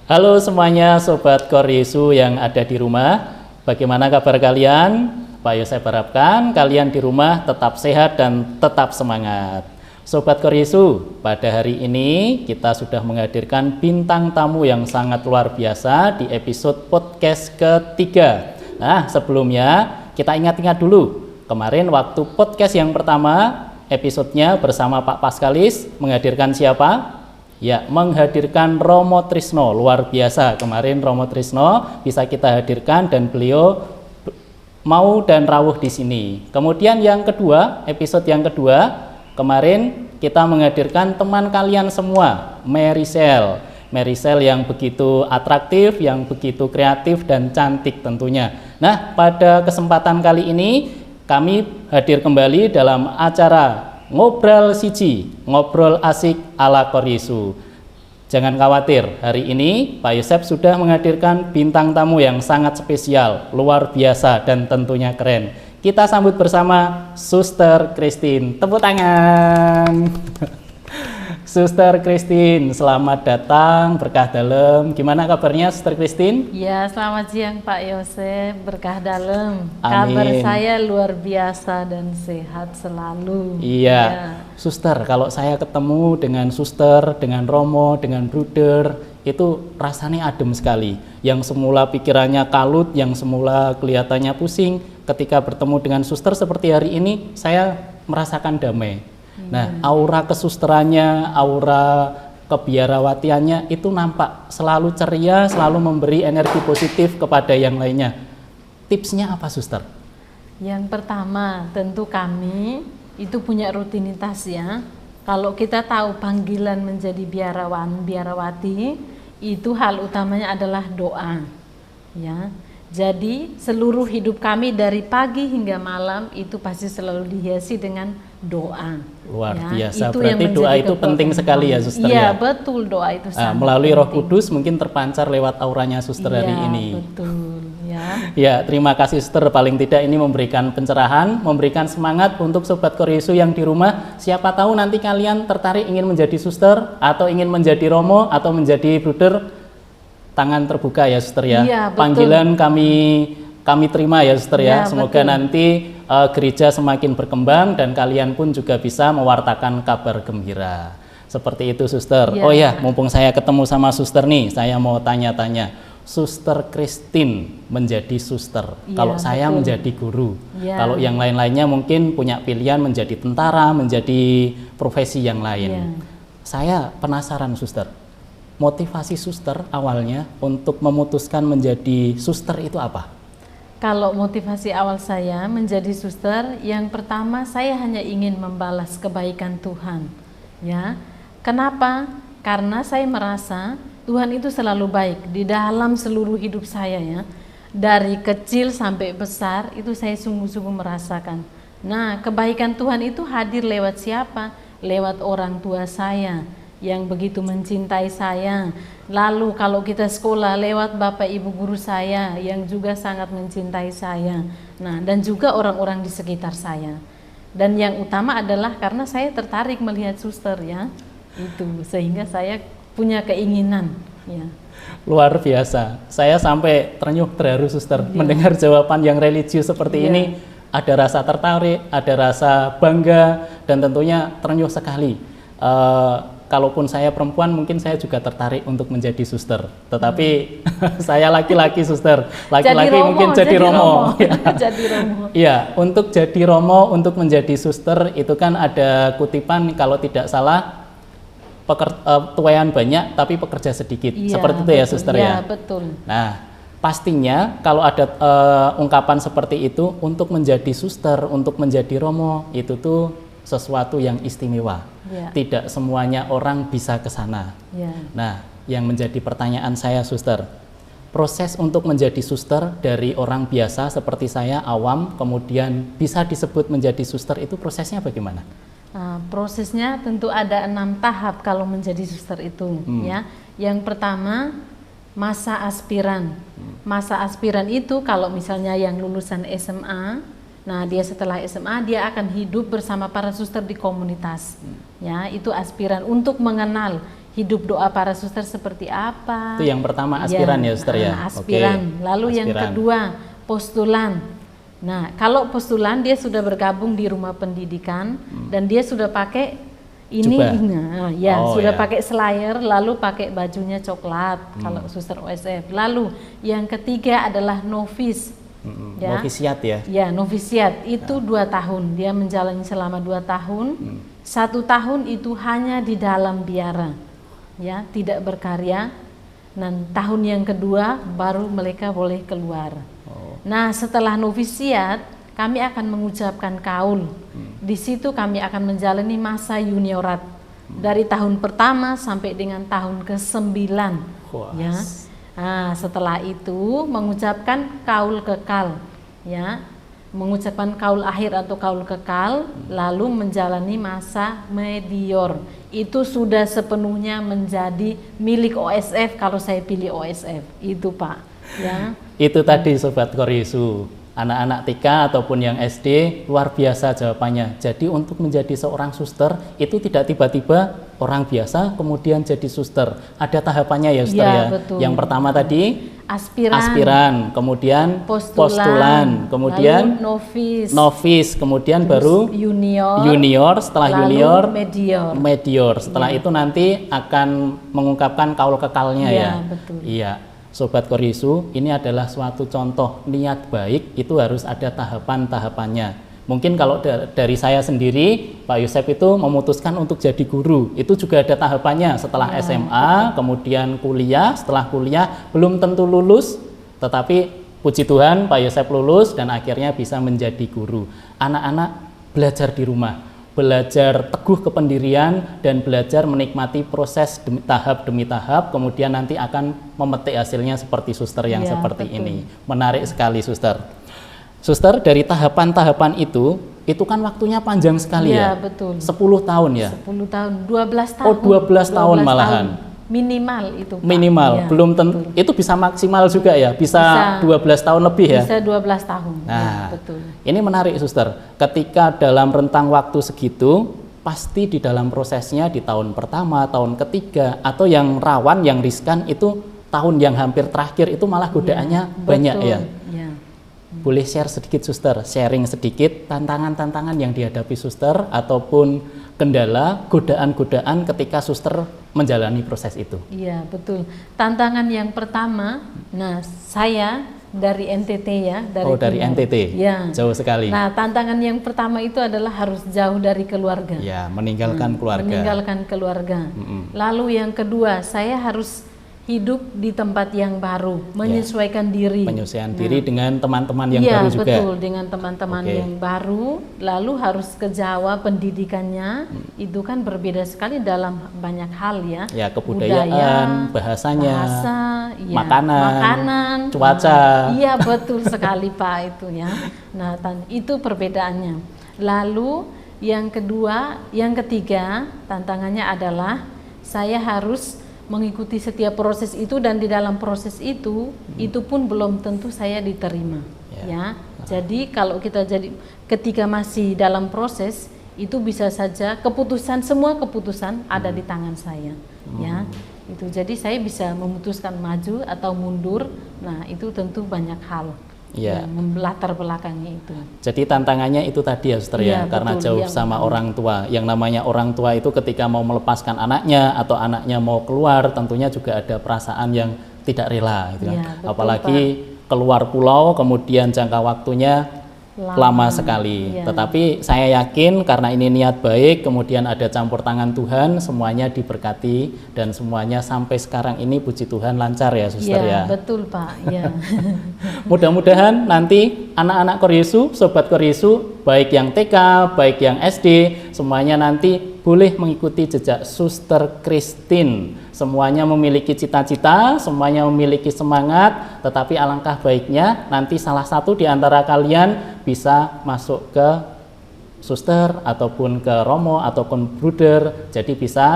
Halo semuanya Sobat Core Yesu yang ada di rumah. Bagaimana kabar kalian? Pak Yosef harapkan kalian di rumah tetap sehat dan tetap semangat. Sobat Core Yesu, pada hari ini kita sudah menghadirkan bintang tamu yang sangat luar biasa di episode podcast ketiga. Nah, sebelumnya kita ingat-ingat dulu. Kemarin waktu podcast yang pertama, episodenya bersama Pak Paskalis menghadirkan siapa? Ya, menghadirkan Romo Trisno, luar biasa. Kemarin Romo Trisno bisa kita hadirkan dan beliau mau dan rawuh di sini. Kemudian yang kedua, episode yang kedua, kemarin kita menghadirkan teman kalian semua, Merisel. Merisel yang begitu atraktif, yang begitu kreatif dan cantik tentunya. Nah, pada kesempatan kali ini kami hadir kembali dalam acara Ngobrol Siji, ngobrol asik ala Core Yesu. Jangan khawatir, hari ini Pak Yosef sudah menghadirkan bintang tamu yang sangat spesial, luar biasa dan tentunya keren. Kita sambut bersama Suster Christine. Tepuk tangan. Suster Christine, selamat datang, berkah dalam. Gimana kabarnya Suster Christine? Ya, selamat siang Pak Yosef, berkah dalam. Amin. Kabar saya luar biasa dan sehat selalu. Iya, ya. Suster, kalau saya ketemu dengan Suster, dengan Romo, dengan Bruder, itu rasanya adem sekali. Yang semula pikirannya kalut, yang semula kelihatannya pusing, ketika bertemu dengan Suster seperti hari ini, saya merasakan damai. Nah, aura kesusterannya, aura kebiarawatiannya itu nampak selalu ceria, selalu memberi energi positif kepada yang lainnya. Tipsnya apa, Suster? Yang pertama, tentu kami itu punya rutinitas ya. Kalau kita tahu panggilan menjadi biarawan, biarawati, itu hal utamanya adalah doa. Ya. Jadi seluruh hidup kami dari pagi hingga malam itu pasti selalu dihiasi dengan doa. Luar ya, biasa, itu berarti doa itu penting sekali ya Suster ya? ya? Betul, doa itu sangat melalui penting. Roh Kudus mungkin terpancar lewat auranya Suster hari ini. Betul, ya. Ya, terima kasih Suster, paling tidak ini memberikan pencerahan, memberikan semangat untuk Sobat Core Yesu yang di rumah. Siapa tahu nanti kalian tertarik ingin menjadi Suster, atau ingin menjadi Romo, atau menjadi Bruder. Tangan terbuka ya Suster ya. Iya, panggilan kami terima ya Suster ya. Semoga betul. nanti gereja semakin berkembang dan kalian pun juga bisa mewartakan kabar gembira. Seperti itu Suster. Ya. Oh ya, mumpung saya ketemu sama Suster nih, saya mau tanya-tanya. Suster Christine menjadi suster. Ya, kalau saya menjadi guru. Ya. Kalau yang lain-lainnya mungkin punya pilihan menjadi tentara, menjadi profesi yang lain. Ya. Saya penasaran Suster. Motivasi Suster awalnya untuk memutuskan menjadi suster itu apa? Kalau motivasi awal saya menjadi suster, yang pertama saya hanya ingin membalas kebaikan Tuhan. Ya, kenapa? Karena saya merasa Tuhan itu selalu baik di dalam seluruh hidup saya ya. Dari kecil sampai besar itu saya sungguh-sungguh merasakan. Nah, kebaikan Tuhan itu hadir lewat siapa? Lewat orang tua saya yang begitu mencintai saya. Lalu kalau kita sekolah lewat Bapak Ibu guru saya yang juga sangat mencintai saya. Nah, dan juga orang-orang di sekitar saya. Dan yang utama adalah karena saya tertarik melihat suster ya. Itu sehingga saya punya keinginan ya. Luar biasa. Saya sampai terenyuh terharu Suster mendengar jawaban yang religius seperti ini. Ada rasa tertarik, ada rasa bangga dan tentunya terenyuh sekali. Kalaupun saya perempuan mungkin saya juga tertarik untuk menjadi suster, tetapi saya laki-laki Suster, laki-laki mungkin jadi Romo. Jadi Romo. Iya, untuk jadi Romo, untuk menjadi suster itu kan ada kutipan kalau tidak salah tuayan banyak tapi pekerja sedikit. Ya, seperti itu ya Suster ya. Betul. Nah, pastinya kalau ada ungkapan seperti itu untuk menjadi suster, untuk menjadi Romo itu tuh sesuatu yang istimewa. Ya. Tidak semuanya orang bisa ke sana. Ya. Nah, yang menjadi pertanyaan saya Suster, proses untuk menjadi suster dari orang biasa seperti saya awam kemudian bisa disebut menjadi suster itu prosesnya bagaimana? Nah, prosesnya tentu ada 6 tahap kalau menjadi suster itu ya. Yang pertama masa aspiran. Masa aspiran itu kalau misalnya yang lulusan SMA, nah dia setelah SMA dia akan hidup bersama para suster di komunitas. Ya, itu aspiran untuk mengenal hidup doa para suster seperti apa. Itu yang pertama aspiran ya suster ya. Aspiran. Oke. Lalu Aspiran. yang kedua postulan. Nah, kalau postulan dia sudah bergabung di rumah pendidikan dan dia sudah pakai ini, Jubah. sudah pakai slayer, lalu pakai bajunya coklat kalau suster OSF. Lalu yang ketiga adalah novis. Ya. Novisiat ya? Ya, novisiat itu 2 tahun. Dia menjalani selama 2 tahun. 1 tahun itu hanya di dalam biara, ya, tidak berkarya. Dan tahun yang kedua baru mereka boleh keluar. Nah, setelah novisiat kami akan mengucapkan kaul. Di situ kami akan menjalani masa juniorat dari tahun pertama sampai dengan tahun ke-9. Ya. Nah, setelah itu mengucapkan kaul kekal, ya, mengucapkan kaul akhir atau kaul kekal, lalu menjalani masa medior. Itu sudah sepenuhnya menjadi milik OSF kalau saya pilih OSF. Itu Pak. Ya. Itu tadi Sobat Koryesu, anak-anak TK ataupun yang SD, luar biasa jawabannya. Jadi untuk menjadi seorang suster itu tidak tiba-tiba orang biasa kemudian jadi suster. Ada tahapannya ya suster ya. Betul. Yang pertama tadi aspiran, kemudian postulan, kemudian novis, kemudian baru junior, setelah junior medior. Setelah itu nanti akan mengungkapkan kaul kekalnya ya. Betul. Iya. Sobat Koryesu, ini adalah suatu contoh niat baik, itu harus ada tahapan-tahapannya. Mungkin kalau dari saya sendiri, Pak Yosef itu memutuskan untuk jadi guru, itu juga ada tahapannya. Setelah SMA, kemudian kuliah, setelah kuliah belum tentu lulus, tetapi puji Tuhan Pak Yosef lulus dan akhirnya bisa menjadi guru. Anak-anak belajar di rumah, belajar teguh kependirian dan belajar menikmati proses tahap demi tahap, kemudian nanti akan memetik hasilnya seperti suster yang seperti ini. Menarik sekali suster. Suster, dari tahapan-tahapan itu kan waktunya panjang sekali ya? Betul. 10 tahun ya? 10 tahun, 12 tahun. Oh, 12 tahun malahan. Minimal itu Pak. Minimal, ya, belum tentu. Itu bisa maksimal juga ya? Bisa 12 tahun lebih ya? Bisa 12 tahun. Nah, ya, betul. Ini menarik suster. Ketika dalam rentang waktu segitu, pasti di dalam prosesnya di tahun pertama, tahun ketiga, atau yang rawan, yang riskan itu tahun yang hampir terakhir itu malah godaannya banyak ya? Ya. Boleh share sedikit suster, sharing sedikit tantangan-tantangan yang dihadapi suster ataupun kendala, godaan-godaan ketika suster menjalani proses itu. Iya, betul. Tantangan yang pertama, nah saya dari NTT ya, dari NTT. Ya. Jauh sekali. Nah, tantangan yang pertama itu adalah harus jauh dari keluarga. Ya, meninggalkan keluarga. Meninggalkan keluarga. Lalu yang kedua, saya harus hidup di tempat yang baru, menyesuaikan diri. Penyesuaian diri dengan teman-teman yang baru juga. Iya, betul, dengan teman-teman yang baru. Lalu harus ke Jawa, pendidikannya itu kan berbeda sekali dalam banyak hal ya. Ya, kebudayaan, bahasanya, bahasa, makanan, cuaca. Iya, betul sekali Pak itu ya. Nah, itu perbedaannya. Lalu yang kedua, yang ketiga, tantangannya adalah saya harus mengikuti setiap proses itu, dan di dalam proses itu pun belum tentu saya diterima ya. Jadi kalau kita ketika masih dalam proses itu bisa saja semua keputusan ada di tangan saya ya. Itu jadi saya bisa memutuskan maju atau mundur. Nah, itu tentu banyak hal yang melatar belakangnya itu. Jadi tantangannya itu tadi ya suster ya, karena jauh sama orang tua. Yang namanya orang tua itu ketika mau melepaskan anaknya atau anaknya mau keluar, tentunya juga ada perasaan yang tidak rela gitu kan. Apalagi keluar pulau, kemudian jangka waktunya lama sekali. Tetapi saya yakin karena ini niat baik, kemudian ada campur tangan Tuhan, semuanya diberkati dan semuanya sampai sekarang ini puji Tuhan lancar ya suster ya. Betul Pak. Ya. Mudah-mudahan nanti anak-anak Koryesu, sobat Koryesu, baik yang TK, baik yang SD, semuanya nanti boleh mengikuti jejak Suster Christine. Semuanya memiliki cita-cita, semuanya memiliki semangat, tetapi alangkah baiknya nanti salah satu di antara kalian bisa masuk ke suster ataupun ke romo ataupun bruder, jadi bisa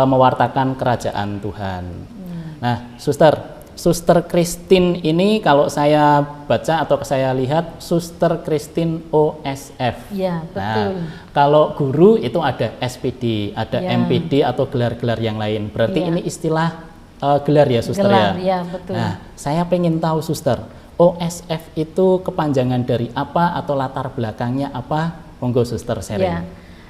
mewartakan kerajaan Tuhan. Nah, suster, Suster Christine ini kalau saya baca atau saya lihat Suster Christine OSF. Ya, betul. Nah, kalau guru itu ada SPD, ada Ya. MPD atau gelar-gelar yang lain. Berarti Ya. ini istilah gelar ya, Suster Gelar, ya? ya, betul. Nah, saya pengen tahu, Suster, OSF itu kepanjangan dari apa atau latar belakangnya apa? Monggo, Suster sharing. Ya.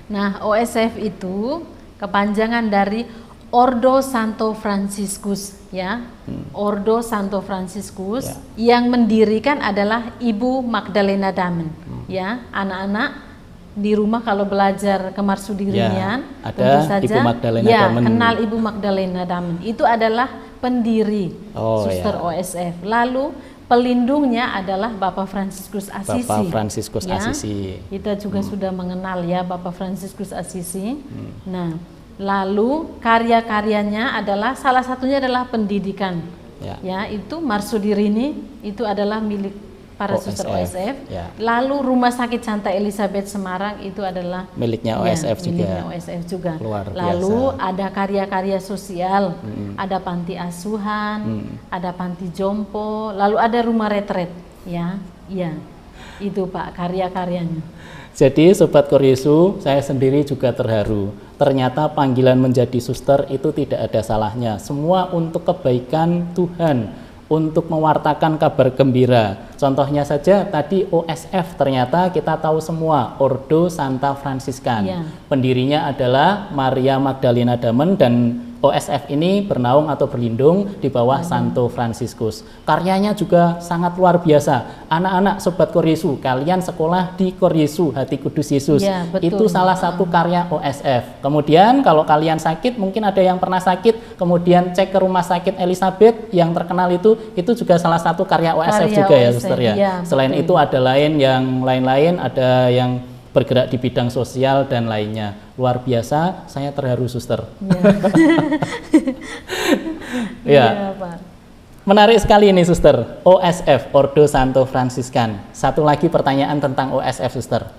Nah, OSF itu kepanjangan dari Ordo Santo Franciscus, ya. Ordo Santo Franciscus yang mendirikan adalah Ibu Magdalena Damen, ya. Anak-anak di rumah kalau belajar kemarsudirian, Ya, ada tentu saja Ibu Magdalena ya, Damen. kenal Ibu Magdalena Damen. Itu adalah pendiri ya. Suster OSF. Lalu pelindungnya adalah Bapak Fransiskus Assisi. Bapak Fransiskus ya. Assisi. Kita juga sudah mengenal ya Bapak Fransiskus Assisi. Nah, lalu karya-karyanya adalah salah satunya adalah pendidikan. Ya, itu Marsudirini itu adalah milik para suster OSF. Ya. Lalu Rumah Sakit Santa Elizabeth Semarang itu adalah Miliknya OSF juga. Miliknya OSF juga. Luar Lalu biasa. ada karya-karya sosial, ada panti asuhan, ada panti jompo, lalu ada rumah retret, ya. Iya. Itu Pak karya-karyanya. Jadi Sobat Koryesu, saya sendiri juga terharu. Ternyata panggilan menjadi suster itu tidak ada salahnya. Semua untuk kebaikan Tuhan, untuk mewartakan kabar gembira. Contohnya saja tadi OSF, ternyata kita tahu semua Ordo Santa Franciscan. Ya. Pendirinya adalah Maria Magdalena Damen dan OSF ini bernaung atau berlindung di bawah Santo Franciscus. Karyanya juga sangat luar biasa. Anak-anak Sobat Koryesu, kalian sekolah di Koryesu Hati Kudus Yesus. Ya, betul. Itu salah satu karya OSF. Kemudian kalau kalian sakit, mungkin ada yang pernah sakit, kemudian cek ke Rumah Sakit Elizabeth yang terkenal itu juga salah satu karya OSF Karya juga ya, OSF, Suster ya. ya, Selain betul. itu ada lain-lain, ada yang bergerak di bidang sosial dan lainnya. Luar biasa, saya terharu, Suster. Ya. Iya, Pak. Menarik sekali ini, Suster. OSF, Ordo Santo Franciscan. Satu lagi pertanyaan tentang OSF, Suster.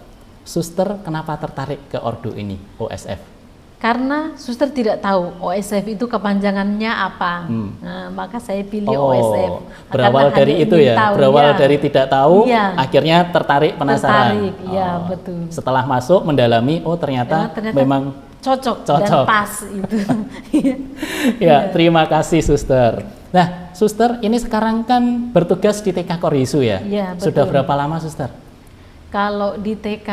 Suster, kenapa tertarik ke ordo ini, OSF? Karena suster tidak tahu OSF itu kepanjangannya apa. Nah, maka saya pilih OSF. Berawal Karena dari hanya itu ingin ya, tahu, berawal ya. dari tidak tahu, Iya. akhirnya tertarik, penasaran. Tertarik, iya, betul. Setelah masuk, mendalami, oh ternyata memang cocok cocok. dan pas itu. Ya, terima kasih, Suster. Nah, Suster, ini sekarang kan bertugas di TK Koryesu ya? Iya, betul. Sudah berapa lama, Suster? Kalau di TK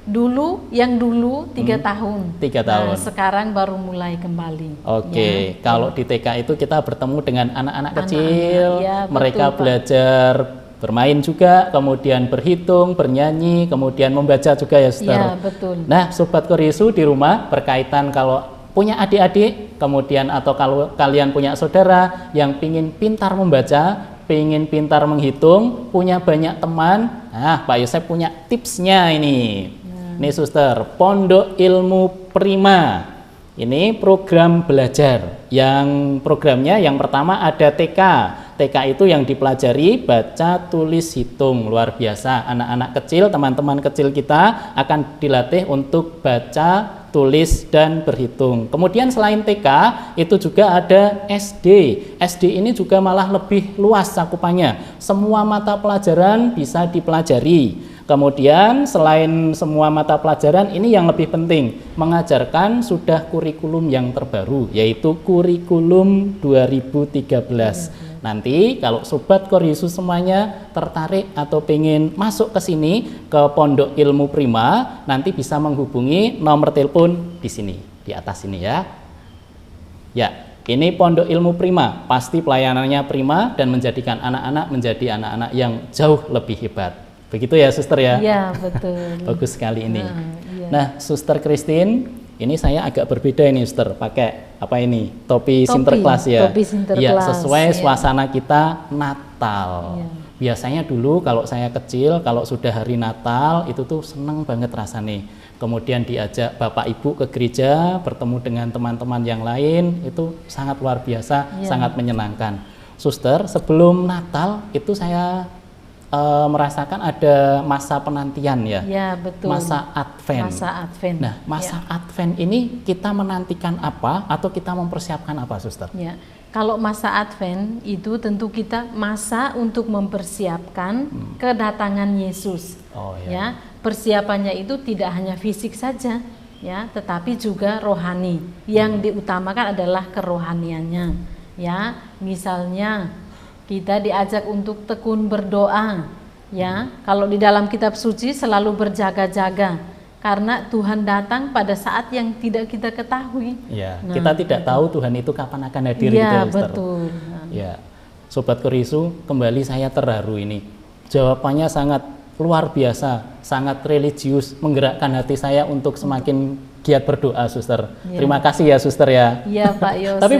dulu 3 tahun. 3 tahun. Nah, sekarang baru mulai kembali. Oke, Ya. kalau di TK itu kita bertemu dengan anak-anak kecil, ya, betul, mereka Pak. belajar bermain juga, kemudian berhitung, bernyanyi, kemudian membaca juga ya, Suster. Iya, betul. Nah, Sobat Koryesu di rumah berkaitan kalau punya adik-adik, kemudian atau kalau kalian punya saudara yang pingin pintar membaca, pingin pintar menghitung, punya banyak teman, nah Pak Yosef punya tipsnya ini. Ini Suster, Pondok Ilmu Prima. Ini program belajar. Yang programnya yang pertama ada TK. TK itu yang dipelajari baca, tulis, hitung. Luar biasa. Anak-anak kecil, teman-teman kecil kita akan dilatih untuk baca, tulis, dan berhitung. Kemudian selain TK, itu juga ada SD. SD ini juga malah lebih luas cakupannya. Semua mata pelajaran bisa dipelajari. Kemudian selain semua mata pelajaran, ini yang lebih penting, mengajarkan sudah kurikulum yang terbaru, yaitu kurikulum 2013. Nanti kalau Sobat Koryesu semuanya tertarik atau pengen masuk ke sini, ke Pondok Ilmu Prima, nanti bisa menghubungi nomor telepon di sini, di atas ini ya. Ya, ini Pondok Ilmu Prima, pasti pelayanannya prima dan menjadikan anak-anak menjadi anak-anak yang jauh lebih hebat. Begitu ya, Suster ya? Iya, betul. Bagus sekali ini. Iya. Nah, Suster Christine, ini saya agak berbeda ini, Suster. Pakai apa ini? Topi Sinterklas ya? Topi Sinterklas. Ya, sesuai ya. suasana kita Natal. Iya. Biasanya dulu kalau saya kecil, kalau sudah hari Natal, itu tuh seneng banget rasanya. Kemudian diajak Bapak Ibu ke gereja, bertemu dengan teman-teman yang lain, itu sangat luar biasa, Iya. sangat menyenangkan. Suster, sebelum Natal itu saya merasakan ada masa penantian ya. Ya, betul. Masa Advent. Masa Advent. Nah, masa Advent ini kita menantikan apa atau kita mempersiapkan apa, Suster? Ya. Kalau masa Advent itu tentu kita masa untuk mempersiapkan kedatangan Yesus. Oh, Ya, persiapannya itu tidak hanya fisik saja, ya, tetapi juga rohani. Yang diutamakan adalah kerohaniannya. Ya, misalnya kita diajak untuk tekun berdoa, ya. Kalau di dalam kitab suci selalu berjaga-jaga karena Tuhan datang pada saat yang tidak kita ketahui. Ya, Nah, kita tidak tahu Tuhan itu kapan akan hadir gitu ya, ya, Suster. betul. Ya, Sobat Korisu, kembali saya terharu ini. Jawabannya sangat luar biasa, sangat religius, menggerakkan hati saya untuk semakin giat berdoa, Suster. Ya. Terima kasih ya, Suster ya. Iya, Pak Yose. Tapi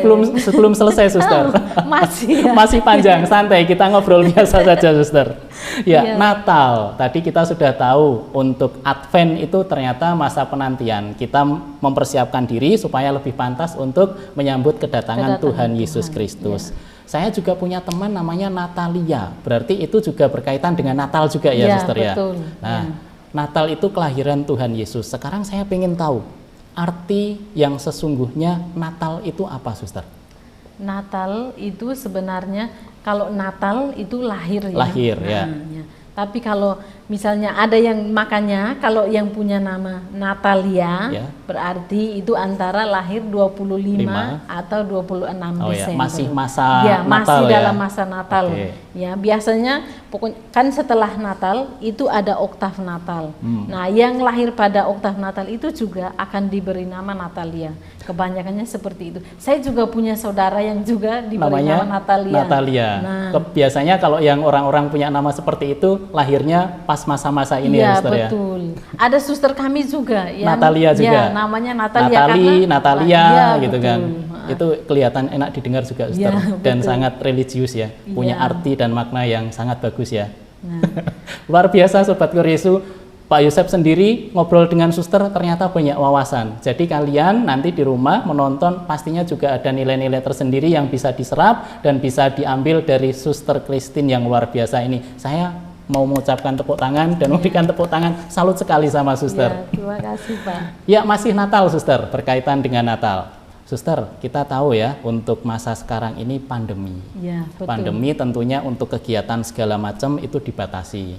belum selesai, Suster. Masih. Ya. Masih panjang, santai. Kita ngobrol biasa saja, Suster. Ya, Iya. Natal. Tadi kita sudah tahu untuk Advent itu ternyata masa penantian. Kita mempersiapkan diri supaya lebih pantas untuk menyambut kedatangan Tuhan Yesus Kristus. Saya juga punya teman namanya Natalia. Berarti itu juga berkaitan dengan Natal juga ya, Ya, Suster ya. betul. Nah, Ya. Natal itu kelahiran Tuhan Yesus. Sekarang saya ingin tahu arti yang sesungguhnya Natal itu apa, Suster? Natal itu sebenarnya kalau Natal itu lahir ya. Lahir, ya. Ya. Tapi kalau misalnya ada yang makanya kalau yang punya nama Natalia Ya. berarti itu antara lahir 25 atau 26 Oh ya, Desember. masih masa ya, Natal masih ya. dalam masa Natal. Oke. Ya, biasanya pokoknya kan setelah Natal itu ada oktav Natal. Hmm. Nah, yang lahir pada oktav Natal itu juga akan diberi nama Natalia. Kebanyakannya seperti itu. Saya juga punya saudara yang juga diberi Namanya nama Natalia. Natalia. Nah, Biasanya kalau yang orang-orang punya nama seperti itu lahirnya pas masa-masa ini iya, ya, Suster ya. betul. Ada suster kami juga yang Natalia juga. ya, namanya Natalia Natalia Iya, gitu betul. kan. Itu kelihatan enak didengar juga, Suster. Iya, Dan betul. sangat religius ya. Punya Iya. arti dan makna yang sangat bagus ya. Nah, Luar biasa Sobat Koryesu. Pak Yosef sendiri ngobrol dengan suster ternyata banyak wawasan. Jadi kalian nanti di rumah menonton pastinya juga ada nilai-nilai tersendiri yang bisa diserap dan bisa diambil dari Suster Christine yang luar biasa ini. Saya mau mengucapkan tepuk tangan dan memberikan tepuk tangan. Salut sekali sama suster. ya, terima kasih Pak. Ya, masih Natal, Suster, berkaitan dengan Natal. Suster, kita tahu ya, untuk masa sekarang ini pandemi. Ya, betul. Pandemi tentunya untuk kegiatan segala macam itu dibatasi.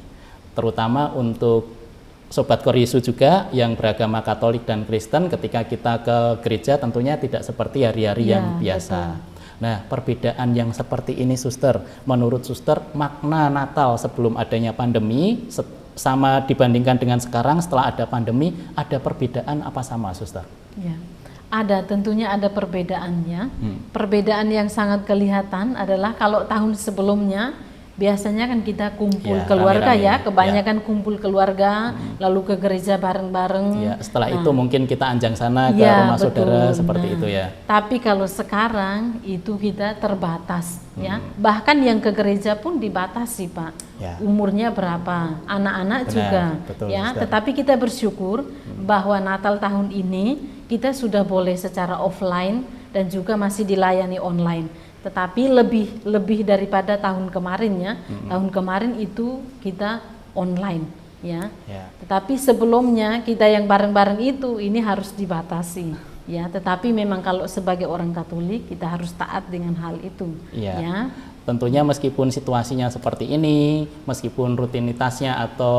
Terutama untuk Sobat Koryesu juga yang beragama Katolik dan Kristen, ketika kita ke gereja tentunya tidak seperti hari-hari Ya, yang biasa. betul. Nah, perbedaan yang seperti ini, Suster, menurut Suster, makna Natal sebelum adanya pandemi sama dibandingkan dengan sekarang setelah ada pandemi, ada perbedaan apa sama, Suster? Ya, ada, tentunya ada perbedaannya. Perbedaan yang sangat kelihatan adalah kalau tahun sebelumnya biasanya kan kita kumpul Ya, keluarga rame-rame. ya, kebanyakan kumpul keluarga, lalu ke gereja bareng-bareng. Ya, setelah itu mungkin kita anjang sana ke Ya, rumah saudara betul. seperti Nah, itu ya. Tapi kalau sekarang itu kita terbatas ya. Bahkan yang ke gereja pun dibatasi, Pak. Ya. Umurnya berapa? Anak-anak Benar, juga betul, ya. Ustaz. Tetapi kita bersyukur bahwa Natal tahun ini kita sudah boleh secara offline dan juga masih dilayani online. Tetapi lebih daripada tahun kemarin ya. Tahun kemarin itu kita online ya. Ya. Tetapi sebelumnya kita yang bareng-bareng itu ini harus dibatasi ya. Tetapi memang kalau sebagai orang Katolik kita harus taat dengan hal itu Iya. ya. Tentunya meskipun situasinya seperti ini, meskipun rutinitasnya atau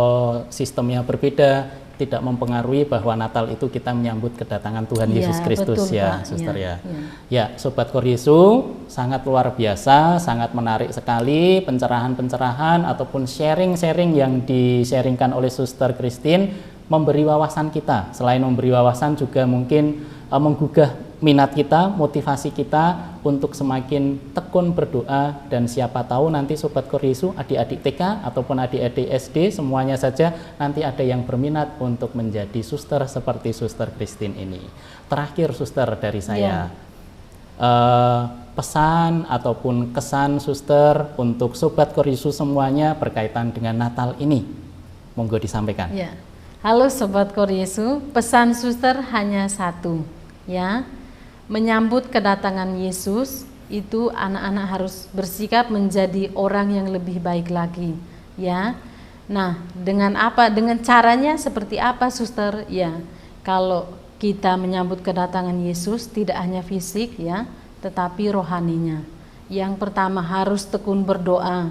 sistemnya berbeda, tidak mempengaruhi bahwa Natal itu kita menyambut kedatangan Tuhan Iya, Yesus Kristus betul, ya, Pak. Suster Iya, ya. iya. Ya, Sobat Koryesu, sangat luar biasa, sangat menarik sekali pencerahan-pencerahan ataupun sharing-sharing yang di-sharingkan oleh Suster Christine, memberi wawasan kita. Selain memberi wawasan juga mungkin menggugah minat kita, motivasi kita untuk semakin tekun berdoa, dan siapa tahu nanti Sobat Koryesu, adik-adik TK ataupun adik-adik SD semuanya saja nanti ada yang berminat untuk menjadi suster seperti Suster Christine ini. Terakhir Suster dari saya, pesan ataupun kesan Suster untuk Sobat Koryesu semuanya berkaitan dengan Natal ini, monggo disampaikan. Ya. Halo Sobat Koryesu, pesan Suster hanya satu ya. Menyambut kedatangan Yesus itu anak-anak harus bersikap menjadi orang yang lebih baik lagi. ya. Nah, dengan apa? Dengan caranya seperti apa, Suster? Ya, kalau kita menyambut kedatangan Yesus tidak hanya fisik ya, tetapi rohaninya. Yang pertama harus tekun berdoa.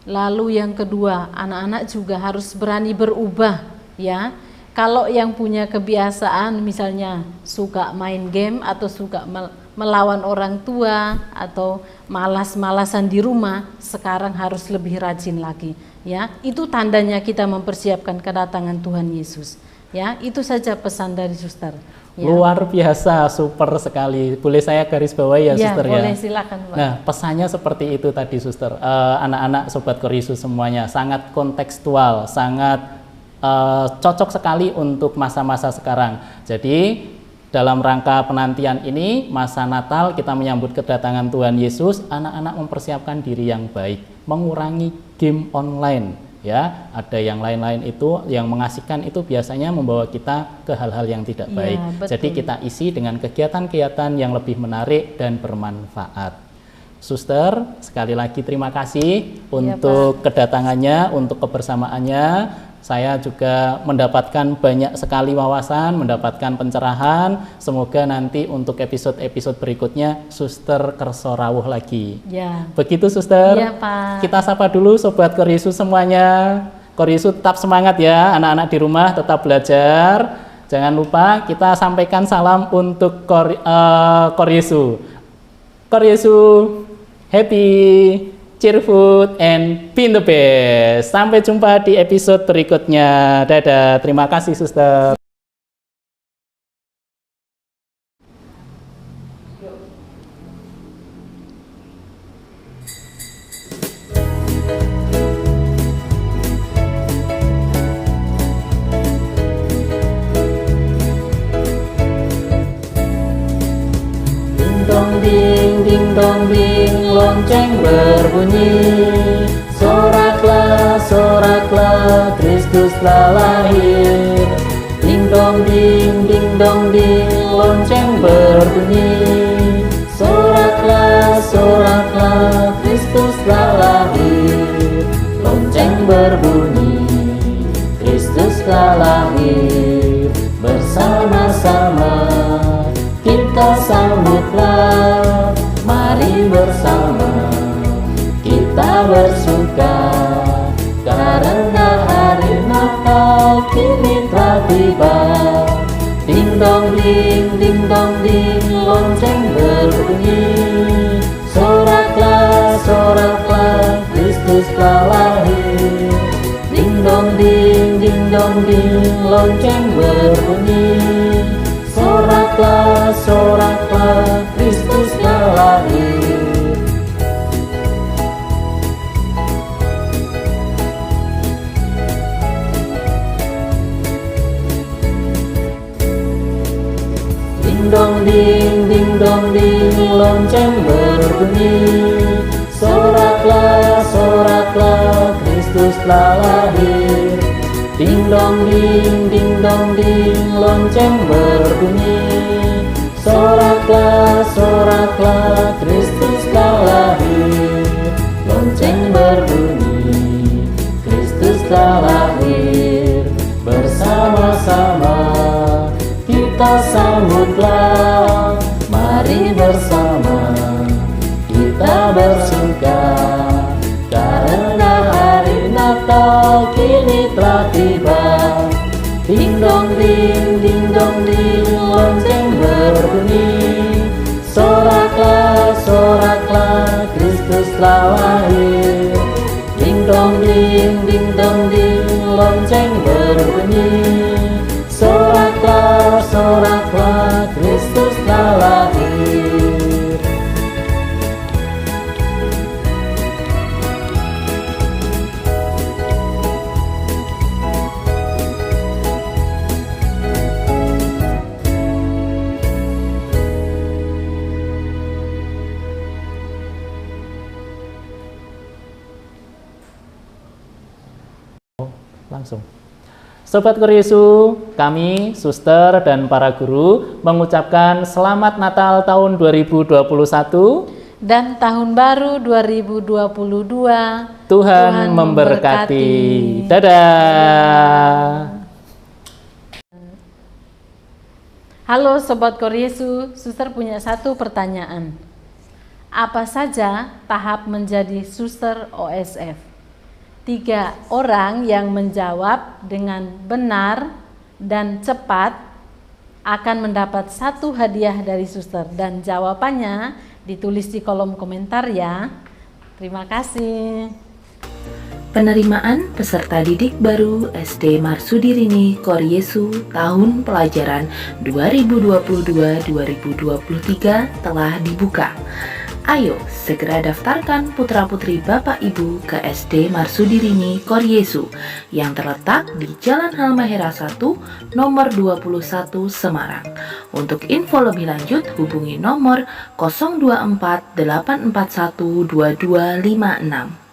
Lalu yang kedua, anak-anak juga harus berani berubah ya. Kalau yang punya kebiasaan misalnya suka main game atau suka melawan orang tua atau malas-malasan di rumah, sekarang harus lebih rajin lagi ya. Itu tandanya kita mempersiapkan kedatangan Tuhan Yesus ya. Itu saja pesan dari Suster ya. Luar biasa, super sekali. Boleh saya garis bawahi ya, Suster ya? Boleh, silakan Pak. Nah, pesannya seperti itu tadi, Suster. Anak-anak Sobat Koor Yesus semuanya sangat kontekstual, sangat cocok sekali untuk masa-masa sekarang. Jadi dalam rangka penantian ini, masa Natal, kita menyambut kedatangan Tuhan Yesus, anak-anak mempersiapkan diri yang baik, mengurangi game online ya. Ada yang lain-lain itu yang mengasihkan, itu biasanya membawa kita ke hal-hal yang tidak baik. Jadi kita isi dengan kegiatan-kegiatan yang lebih menarik dan bermanfaat. Suster, sekali lagi terima kasih untuk kedatangannya, untuk kebersamaannya. Saya juga mendapatkan banyak sekali wawasan, mendapatkan pencerahan. Semoga nanti untuk episode-episode berikutnya Suster kerso rawuh lagi. Ya. Begitu, Suster. Iya, Pak. Kita sapa dulu Sobat Koor Yesus semuanya. Koor Yesus tetap semangat ya, anak-anak di rumah tetap belajar. Jangan lupa kita sampaikan salam untuk Koor Yesus. Koor Yesus, happy, cheerful, and be the best. Sampai jumpa di episode berikutnya. Dadah, terima kasih, Suster. Ding dong ding, lonceng berbunyi. Soraklah, soraklah, Kristus telah lahir. Ding dong ding, lonceng berbunyi. Soraklah, soraklah, Kristus telah lahir. Lonceng berbunyi, Kristus telah lahir. Bersama-sama kita sambutlah, mari bersama kita bersuka, karena hari Natal kini telah tiba. Ding dong ding, lonceng berbunyi. Soraklah, soraklah, Kristus telah lahir. Ding dong ding, lonceng berbunyi. Soraklah, soraklah, Kristus telah lahir. Ding dong ding, lonceng berbunyi. Soraklah, soraklah, Kristus telah lahir. Ding dong ding, lonceng berbunyi. Soraklah, soraklah, Kristus telah lahir. Lonceng berbunyi, Kristus telah lahir. Bersama-sama kita sambutlah, mari bersama kita bersuka, karena hari Natal kini telah tiba. Ding dong ding, lonceng berbunyi. Soraklah, soraklah, Kristus telah lahir. Ding dong ding, lonceng berbunyi. Soraklah, soraklah, Kristus telah lahir. Langsung. Sobat Koor Yesus, kami, Suster, dan para guru mengucapkan Selamat Natal tahun 2021 dan Tahun Baru 2022 Tuhan memberkati. Dadah. Halo Sobat Koryesu, Suster punya satu pertanyaan. Apa saja tahap menjadi suster OSF? 3 orang yang menjawab dengan benar dan cepat akan mendapat 1 hadiah dari suster, dan jawabannya ditulis di kolom komentar ya. Terima kasih. Penerimaan peserta didik baru SD Marsudirini Koryesu tahun pelajaran 2022-2023 telah dibuka. Ayo segera daftarkan putra-putri Bapak Ibu ke SD Marsudirini Koryesu yang terletak di Jalan Halmahera 1 nomor 21 Semarang. Untuk info lebih lanjut hubungi nomor 024 841 2256.